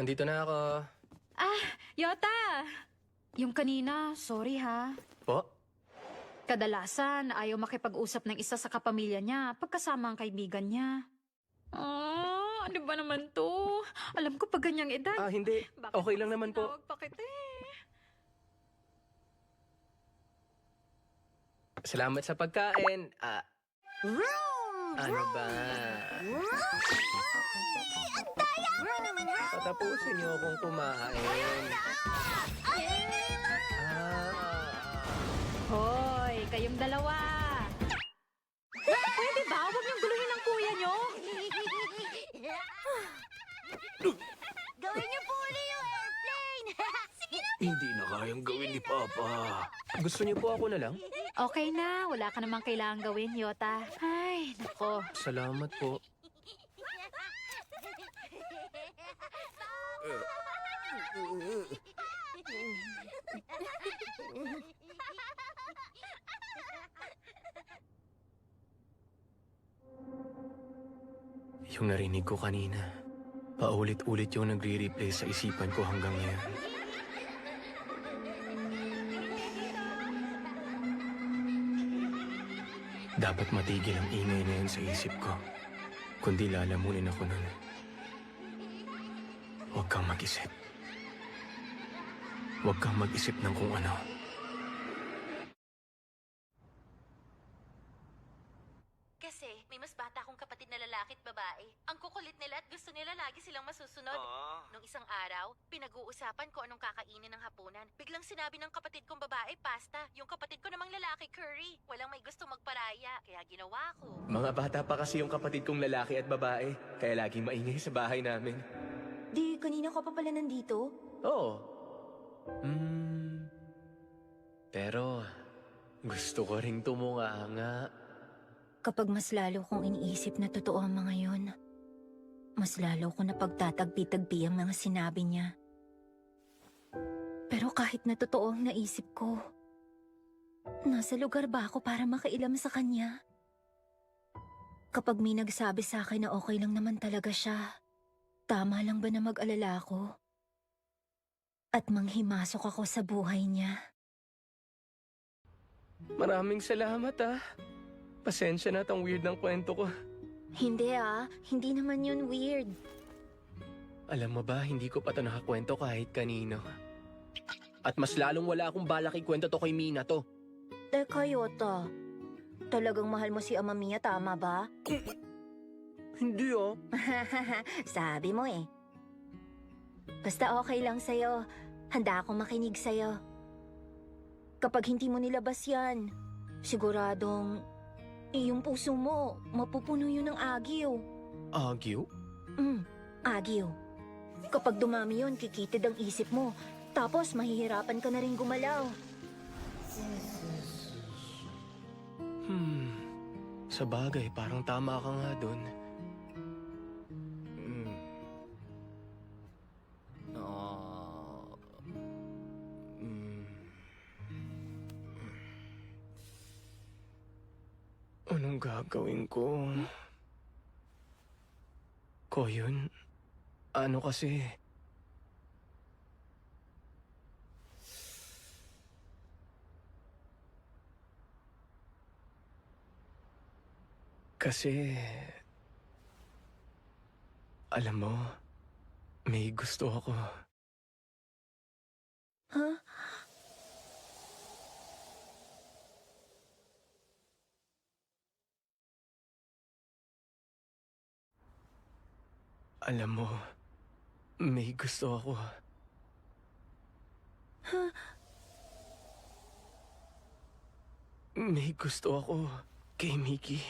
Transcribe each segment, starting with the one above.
Nandito na ako. Ah, Yota! Yung kanina, sorry ha. Po? Kadalasan, ayaw makipag-usap ng isa sa kapamilya niya pagkasama ang kaibigan niya. Ano ba naman to? Alam ko pag ganyang edad. Hindi. Bakit Okay lang naman po. tinawag pa kita eh? Salamat sa pagkain. Ano ba? Patapusin niyo akong kumain. Hoy, kayong dalawa! Pwede ba? Huwag niyong guluhin ang kuya niyo. Gawin niyo po uli yung airplane! Sige na! Hindi na kayang gawin ni Papa. Gusto niyo po ako na lang? Okay na, wala ka namang kailangan gawin, Yota. Ay, nako. Salamat po. Yung narinig ko kanina, paulit-ulit yung nagre-replay sa isipan ko hanggang ngayon. Dapat matigil ang ingay na yun sa isip ko, kundi lalamunin ako nun. Huwag kang mag-isip. Huwag kang mag-isip ng kung ano. Kasi may mas bata akong kapatid na lalaki at babae. Ang kukulit nila at gusto nila lagi silang masusunod. Nung isang araw, pinag-uusapan ko anong kakainin ng hapunan. Biglang sinabi ng kapatid kong babae, pasta. Yung kapatid ko namang lalaki, curry. Walang may gusto magparaya, kaya ginawa ko. Mga bata pa kasi yung kapatid kong lalaki at babae, kaya laging maingay sa bahay namin. Di, kanina ka pa pala nandito? Oo. Pero gusto ko ring tumunganga. Kapag mas lalo kong iniisip na totoo ang mga yon, mas lalo ko na pagtatagpi-tagpi ang mga sinabi niya. Pero kahit na totoo ang naisip ko, nasa lugar ba ako para makailam sa kanya? Kapag may nagsabi sa akin na okay lang naman talaga siya, tama lang ba na mag-alala ako? At manghimasok ako sa buhay niya? Maraming salamat Pasensya na at ang weird ng kwento ko. Hindi hindi naman yun weird. Alam mo ba, hindi ko pa ito nakakwento kahit kanino. At mas lalong wala akong balak ikwento to kay Mina to. Teka, Yota. Talagang mahal mo si Ama Mia, tama ba? Hindi Sabi mo eh. Basta okay lang sa'yo. Handa akong makinig sa'yo. Kapag hindi mo nilabas yan, siguradong yung puso mo, mapupuno yun ng agiw. Agiw? Agiw. Kapag dumami yun, kikitid ang isip mo. Tapos mahihirapan ka na rin gumalaw. Sa bagay, parang tama ka nga dun. Anong gagawin ko? Koyun, ano kasi? Kasi, alam mo, may gusto ako. Huh? Alam mo, may gusto ako. Huh? May gusto ako kay Mickey.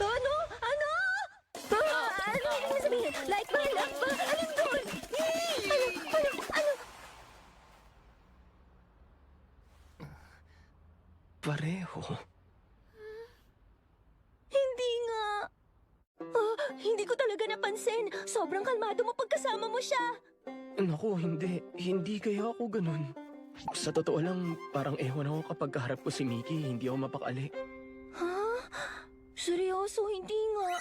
Ano? Ano? Ano ibig sabihin? Like ba? Love ba? Alin doon? Ano? Pareho. Hindi nga. Hindi ko talaga napansin. Sobrang kalmado mo pagkasama mo siya. Naku, hindi. Hindi kaya ako ganun. Sa totoo lang, parang ewan ako kapag kaharap ko si Mickey, hindi ako mapakali. Ha? Seryoso, hindi nga.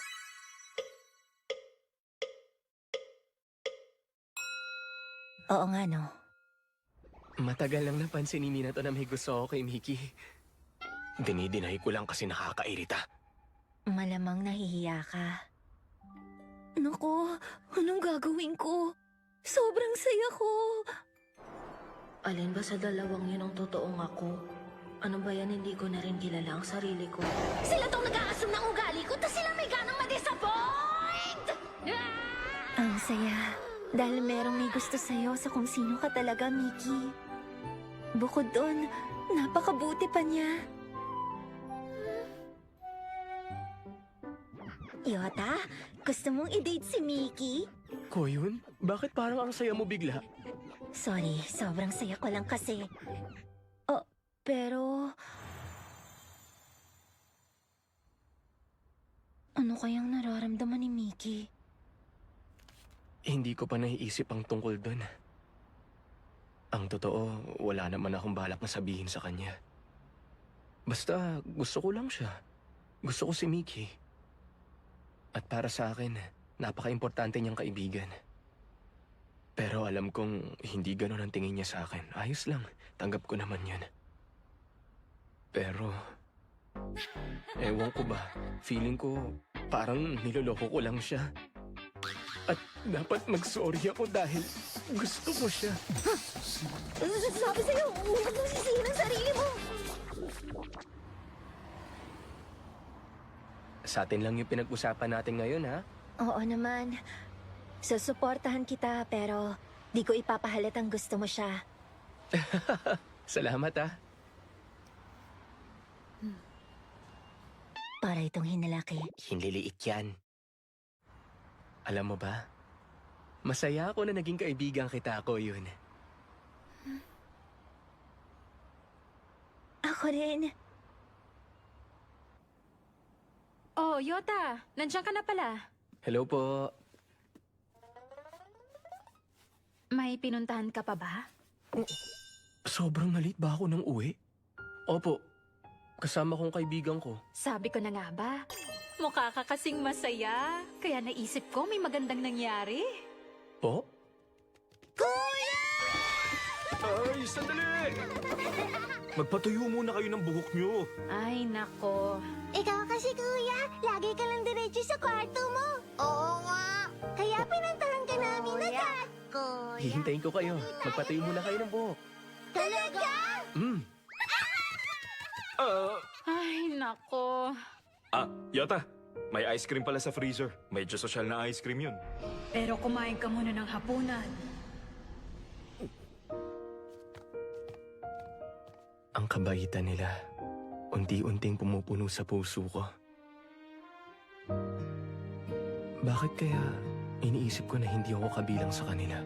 Oo nga, no. Matagal lang napansin ni Minato na may gusto ako kay Miki. Dinidinay ko lang kasi nakakairita. Malamang nahihiya ka. Naku, anong gagawin ko? Sobrang saya ko. Alin ba sa dalawang yun ang totoong ako? Ano ba yan, hindi ko na rin kilala ang sarili ko. Sila tong nag-aasum ng ugali ko, tas sila may ganang ma-disappoint! Ang saya. Dahil merong may gusto sa'yo sa kung sino ka talaga, Miki. Bukod doon, napakabuti pa niya. Yota, gusto mong i-date si Miki? Koyun, bakit parang ang saya mo bigla? Sorry, sobrang saya ko lang kasi. Oh, pero... Ano kayang nararamdaman ni Miki? Hindi ko pa naiisip ang tungkol doon. Ang totoo, wala naman akong balak na sabihin sa kanya. Basta gusto ko lang siya. Gusto ko si Miki. At para sa akin, napaka-importante niyang kaibigan. Pero alam kong hindi ganon ang tingin niya sa akin. Ayos lang, tanggap ko naman yun. Pero, ewan ko ba, feeling ko parang niloloko ko lang siya. At dapat mag-sorry ako dahil gusto ko siya. Sabi sa'yo, huwag mong sisihin ang sarili mo! Sa atin lang yung pinag-usapan natin ngayon, ha? Oo naman. Susuportahan kita pero di ko ipapahalatang gusto mo siya. Salamat, ha? Para itong hinalaki. Hinliliit yan. Alam mo ba? Masaya ako na naging kaibigan kita ako yun. Ako rin. Oh, Yota, nandiyan ka na pala. Hello po. May pinuntahan ka pa ba? Sobrang nalit ba ako ng uwi? Opo. Kasama kong kaibigan ko. Sabi ko na nga ba? Mukha ka kasing masaya. Kaya naisip ko may magandang nangyari. Po? Kuya! Ay, sandali! Magpatuyo muna kayo ng buhok nyo. Ay, nako. Ikaw kasi kuya, lagi ka lang diretso sa kwarto mo. Oo nga. Kaya pinantahan ka namin agad. Kuya. Hihintayin ko kayo. Magpatayo muna kayo ng buhok. Talaga? Ay, nako. Yota, may ice cream pala sa freezer. Medyo sosyal na ice cream yun. Pero kumain ka muna ng hapunan. Ang kabaitan nila, unti-unting pumupuno sa puso ko. Bakit kaya iniisip ko na hindi ako kabilang sa kanila?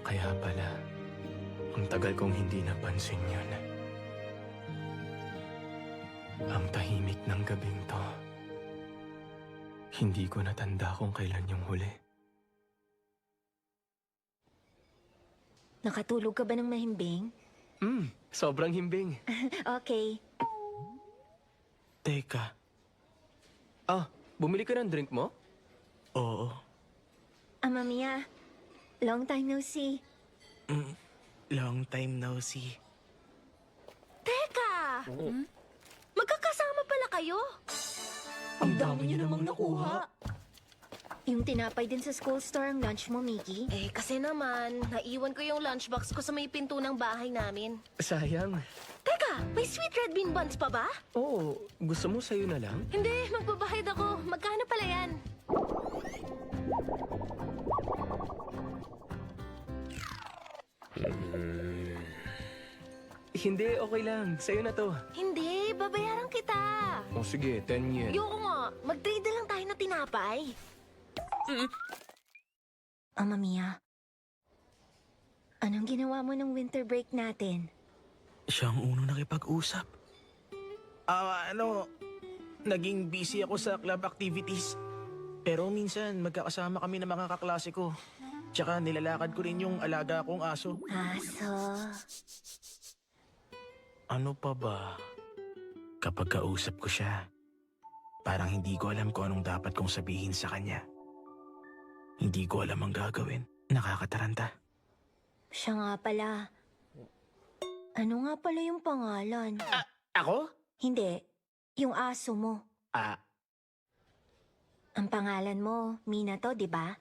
Kaya pala, ang tagal kong hindi napansin yun. Ang tahimik ng gabing to. Hindi ko natanda kung kailan yung huli. Nakatulog ka ba ng mahimbing? Sobrang himbing. Okay. Teka. Bumili ka ng drink mo? Oo. Mamiya, long time no see. Long time no see. Teka! Magkakasama pala kayo? Ang dami niyo namang nakuha. Yung tinapay din sa school store ang lunch mo, Miki. Eh, kasi naman, naiwan ko yung lunchbox ko sa may pinto ng bahay namin. Sayang. Teka, may sweet red bean buns pa ba? Oo, gusto mo sa'yo na lang? Hindi, magbabayad ako. Magkano pala yan? Hindi, okay lang. Sa'yo na to. Hindi, babayaran kita. O sige, 10 yen. Yoko nga, mag-trade na lang tayo na tinapay. Mamiya, anong ginawa mo ng winter break natin? Siya ang unang nakipag-usap. Naging busy ako sa club activities. Pero minsan, magkakasama kami ng mga kaklase ko. Tsaka nilalakad ko rin yung alaga kong aso. Aso. Ano pa ba? Kapag kausap ko siya, parang hindi ko alam kung anong dapat kong sabihin sa kanya. Hindi ko alam ang gagawin. Nakakataranta. Siya nga pala. Ano nga pala yung pangalan? Ako? Hindi, yung aso mo. Ang pangalan mo, Minato, di ba?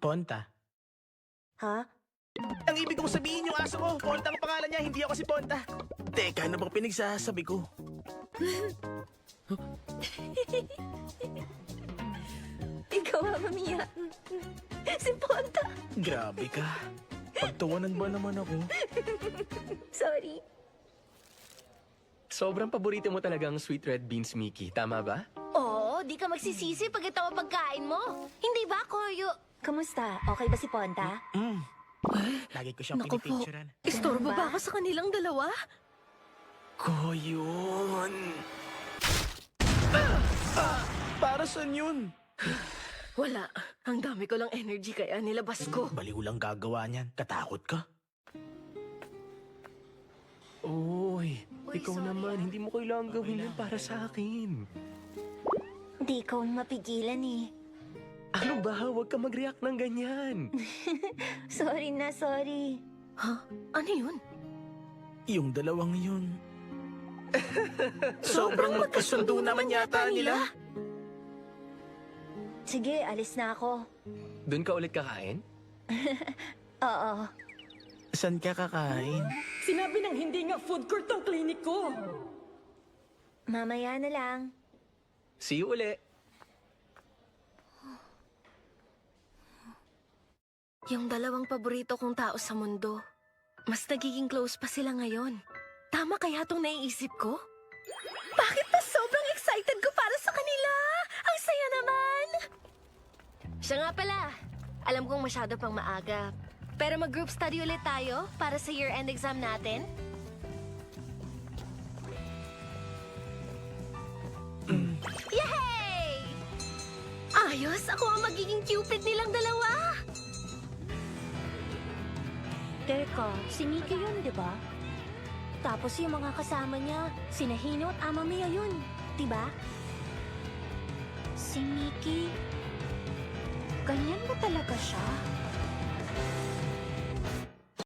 Ponta. Ha? Ang ibig kong sabihin yung aso ko. Ponta ang pangalan niya, hindi ako si Ponta. Teka, ano bang pinagsasabi ko? Ikaw, Mamiya. Si Ponta. Grabe ka. Pagtawanan ba naman ako? Sorry. Sobrang paborito mo talaga ang sweet red beans, Mickey. Tama ba? Oo, di ka magsisisi pag ito ang pagkain mo. Hindi ba, Koyo? Kamusta? Okay ba si Ponta? Lagi ko siyang Naku po. pinipicturean. Istorbo ba ako sa kanilang dalawa? Ko yun. Para saan yun? Wala. Ang dami ko lang energy kaya nilabas ko. Baliw lang gagawa niyan. Katakot ka? Uy, Uy, ikaw sorry, naman. Hindi mo kailangan gawin yan para sa akin. Di ko mapigilan eh. Ano ba? Huwag ka mag-react ng ganyan. Sorry na, sorry. Ano yun? Yung dalawang yun. Sobrang magkasundo naman yata nila. Sige, alis na ako. Doon ka ulit kakain? Oo. Saan ka kakain? Sinabi ng hindi nga food court ang klinik ko. Mamaya na lang. See you uli. Yung dalawang paborito kong tao sa mundo. Mas nagiging close pa sila ngayon. Tama kaya tong naiisip ko? Bakit pa sobrang excited ko para sa kanila? Ang saya naman! Siya nga pala. Alam kong masyado pang maaga. Pero mag-group study ulit tayo para sa year-end exam natin? Yay! Ayos! Ako ang magiging cupid nilang dalawa! Teka, si Mickey yun, di ba? Tapos yung mga kasama niya, sina Hino at Amamiya yun, di ba? Si Mickey, ganyan ba talaga siya?